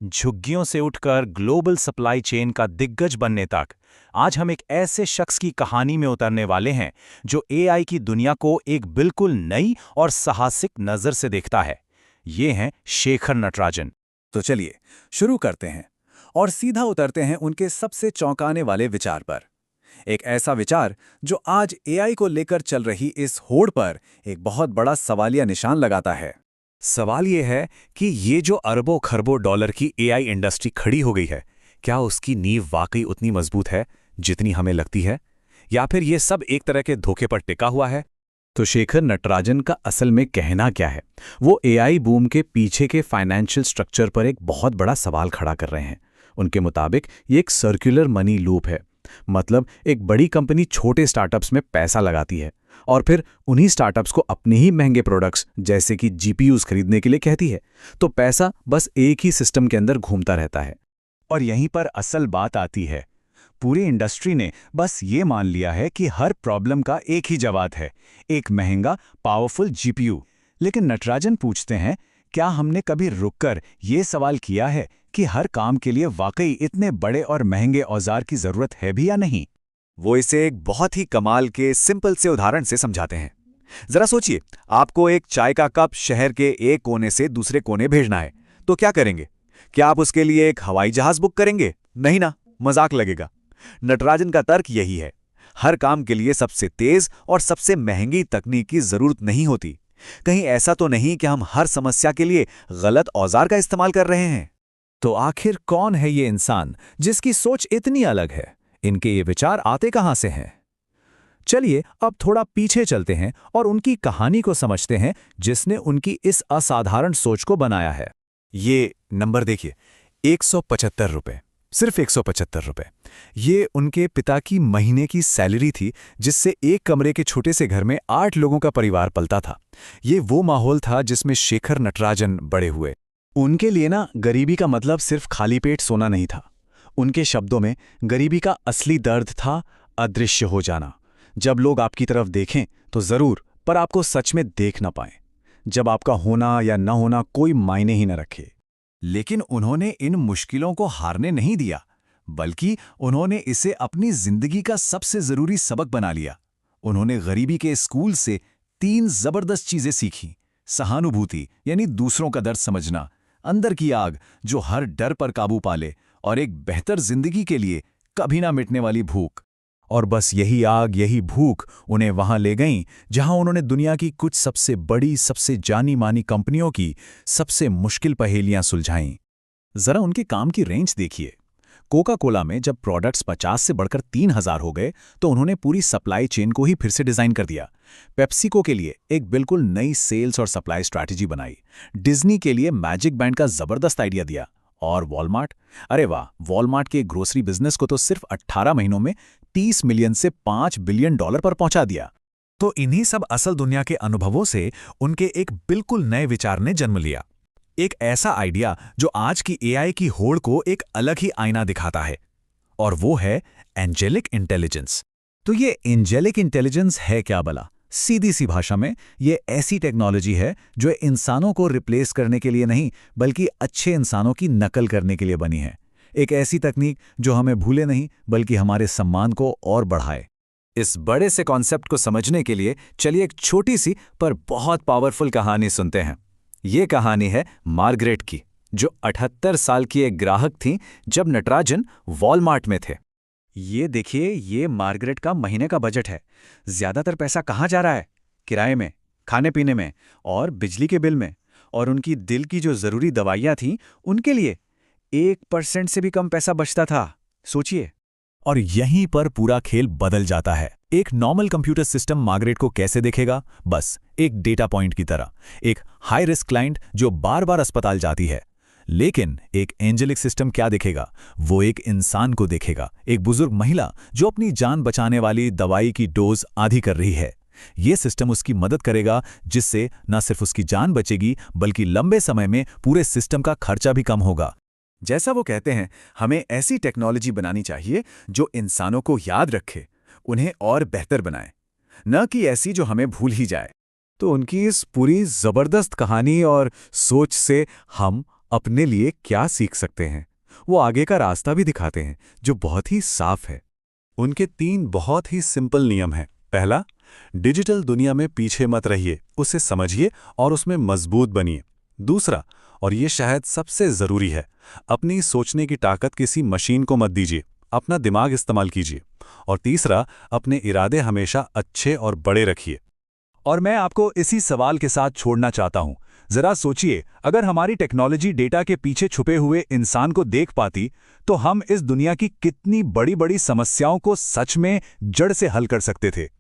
झुग्गियों से उठकर global supply chain का दिग्गज बनने तक, आज हम एक ऐसे शख्स की कहानी में उतरने वाले हैं जो एआई की दुनिया को एक बिल्कुल नई और साहसिक नज़र से देखता है। ये हैं शेखर नटराजन। तो चलिए शुरू करते हैं और सीधा उतरते हैं उनके सबसे चौंकाने वाले विचार पर। एक ऐसा विचार जो आज एआई को लेकर चल रही इस होड़ पर एक बहुत बड़ा सवालिया निशान लगाता है। सवाल ये है कि ये जो अरबों खरबों डॉलर की एआई इंडस्ट्री खड़ी हो गई है, क्या उसकी नींव वाकई उतनी मजबूत है जितनी हमें लगती है, या फिर ये सब एक तरह के धोखे पर टिका हुआ है? तो शेखर नटराजन का असल में कहना क्या है? वो एआई बूम के पीछे के फाइनेंशियल स्ट्रक्चर पर एक बहुत बड़ा सवाल खड़ा कर रहे हैं। उनके मुताबिक ये एक सर्कुलर मनी लूप है। मतलब एक बड़ी कंपनी छोटे स्टार्टअप्स में पैसा लगाती है और फिर उन्हीं स्टार्टअप्स को अपने ही महंगे प्रोडक्ट्स जैसे कि जीपीयूज खरीदने के लिए कहती है। तो पैसा बस एक ही सिस्टम के अंदर घूमता रहता है। और यहीं पर असल बात आती है। पूरी इंडस्ट्री ने बस ये मान लिया है कि हर प्रॉब्लम का एक ही जवाब है, एक महंगा पावरफुल जीपीयू। लेकिन नटराजन पूछते हैं, क्या हमने कभी रुककर ये सवाल किया है कि हर काम के लिए वाकई इतने बड़े और महंगे औजार की जरूरत है भी या नहीं? वो इसे एक बहुत ही कमाल के सिंपल से उदाहरण से समझाते हैं। जरा सोचिए, आपको एक चाय का कप शहर के एक कोने से दूसरे कोने भेजना है, तो क्या करेंगे? क्या आप उसके लिए एक हवाई जहाज बुक करेंगे? नहीं ना, मजाक लगेगा। नटराजन का तर्क यही है, हर काम के लिए सबसे तेज और सबसे महंगी तकनीक की जरूरत नहीं होती। कहीं ऐसा तो नहीं कि हम हर समस्या के लिए गलत औजार का इस्तेमाल कर रहे हैं? तो आखिर कौन है ये इंसान जिसकी सोच इतनी अलग है? इनके ये विचार आते कहां से हैं? चलिए अब थोड़ा पीछे चलते हैं और उनकी कहानी को समझते हैं जिसने उनकी इस असाधारण सोच को बनाया है। ये नंबर देखिए, 175 रुपए, सिर्फ 175 रुपए। ये उनके पिता की महीने की सैलरी थी, जिससे एक कमरे के छोटे से घर में 8 लोगों का परिवार पलता था। ये वो माहौल था जिसमें शेखर नटराजन बड़े हुए। उनके लिए ना गरीबी का मतलब सिर्फ खाली पेट सोना नहीं था। उनके शब्दों में गरीबी का असली दर्द था अदृश्य हो जाना। जब लोग आपकी तरफ देखें तो जरूर, पर आपको सच में देख ना पाएं। जब आपका होना या न होना कोई मायने ही न रखे। लेकिन उन्होंने इन मुश्किलों को हारने नहीं दिया, बल्कि उन्होंने इसे अपनी जिंदगी का सबसे जरूरी सबक बना लिया। उन्होंने गरीबी के स्कूल से 3 जबरदस्त चीजें सीखी। सहानुभूति यानी दूसरों का दर्द समझना, अंदर की आग जो हर डर पर काबू पाले, और एक बेहतर जिंदगी के लिए कभी ना मिटने वाली भूख। और बस यही आग, यही भूख उन्हें वहां ले गईं जहां उन्होंने दुनिया की कुछ सबसे बड़ी, सबसे जानी मानी कंपनियों की सबसे मुश्किल पहेलियां सुलझाईं। जरा उनके काम की रेंज देखिए। कोका कोला में जब प्रोडक्ट्स 50 से बढ़कर 3000 हो गए तो उन्होंने पूरी सप्लाई चेन को ही फिर से डिजाइन कर दिया। पेप्सिको के लिए एक बिल्कुल नई सेल्स और सप्लाई स्ट्रैटेजी बनाई। डिज्नी के लिए मैजिक बैंड का जबरदस्त आइडिया दिया। और वॉलमार्ट, अरे वाह, वॉलमार्ट के ग्रोसरी बिजनेस को तो सिर्फ 18 महीनों में 30 मिलियन से 5 बिलियन डॉलर पर पहुंचा दिया। तो इन्हीं सब असल दुनिया के अनुभवों से उनके एक बिल्कुल नए विचार ने जन्म लिया। एक ऐसा आइडिया जो आज की एआई की होड़ को एक अलग ही आईना दिखाता है, और वो है एंजेलिक इंटेलिजेंस। तो ये एंजेलिक इंटेलिजेंस है क्या भला? सीधी सी भाषा में ये ऐसी टेक्नोलॉजी है जो इंसानों को रिप्लेस करने के लिए नहीं, बल्कि अच्छे इंसानों की नकल करने के लिए बनी है। एक ऐसी तकनीक जो हमें भूले नहीं, बल्कि हमारे सम्मान को और बढ़ाए। इस बड़े से कॉन्सेप्ट को समझने के लिए चलिए एक छोटी सी पर बहुत पावरफुल कहानी सुनते हैं। ये कहानी है मार्गरेट की, जो 78 साल की एक ग्राहक थीं जब नटराजन वॉलमार्ट में थे। ये देखिए, ये मार्गरेट का महीने का बजट है। ज्यादातर पैसा कहाँ जा रहा है? किराए में, खाने पीने में और बिजली के बिल में। और उनकी दिल की जो जरूरी दवाइयाँ थीं, उनके लिए 1% से भी कम पैसा बचता था। सोचिए। और यहीं पर पूरा खेल बदल जाता है। एक नॉर्मल कंप्यूटर सिस्टम मार्गरेट को कैसे देखेगा? बस एक डेटा पॉइंट की तरह, एक हाई रिस्क क्लाइंट जो बार बार अस्पताल जाती है। लेकिन एक एंजेलिक सिस्टम क्या देखेगा? वो एक इंसान को देखेगा, एक बुजुर्ग महिला जो अपनी जान बचाने वाली दवाई की डोज आधी कर रही है। ये सिस्टम उसकी मदद करेगा, जिससे न सिर्फ उसकी जान बचेगी, बल्कि लंबे समय में पूरे सिस्टम का खर्चा भी कम होगा। जैसा वो कहते हैं, हमें ऐसी टेक्नोलॉजी बनानी चाहिए जो इंसानों को याद रखे, उन्हें और बेहतर बनाए, न कि ऐसी जो हमें भूल ही जाए। तो उनकी इस पूरी जबरदस्त कहानी और सोच से हम अपने लिए क्या सीख सकते हैं। वो आगे का रास्ता भी दिखाते हैं जो बहुत ही साफ है। उनके 3 बहुत ही सिंपल नियम हैं। पहला, डिजिटल दुनिया में पीछे मत रहिए, उसे समझिए और उसमें मजबूत बनिए। दूसरा, और ये शायद सबसे ज़रूरी है, अपनी सोचने की ताकत किसी मशीन को मत दीजिए, अपना दिमाग इस्तेमाल कीजिए। और तीसरा, अपने इरादे हमेशा अच्छे और बड़े रखिए। और मैं आपको इसी सवाल के साथ छोड़ना चाहता हूं। जरा सोचिए, अगर हमारी टेक्नोलॉजी डेटा के पीछे छुपे हुए इंसान को देख पाती, तो हम इस दुनिया की कितनी बड़ी-बड़ी समस्याओं को सच में जड़ से हल कर सकते थे।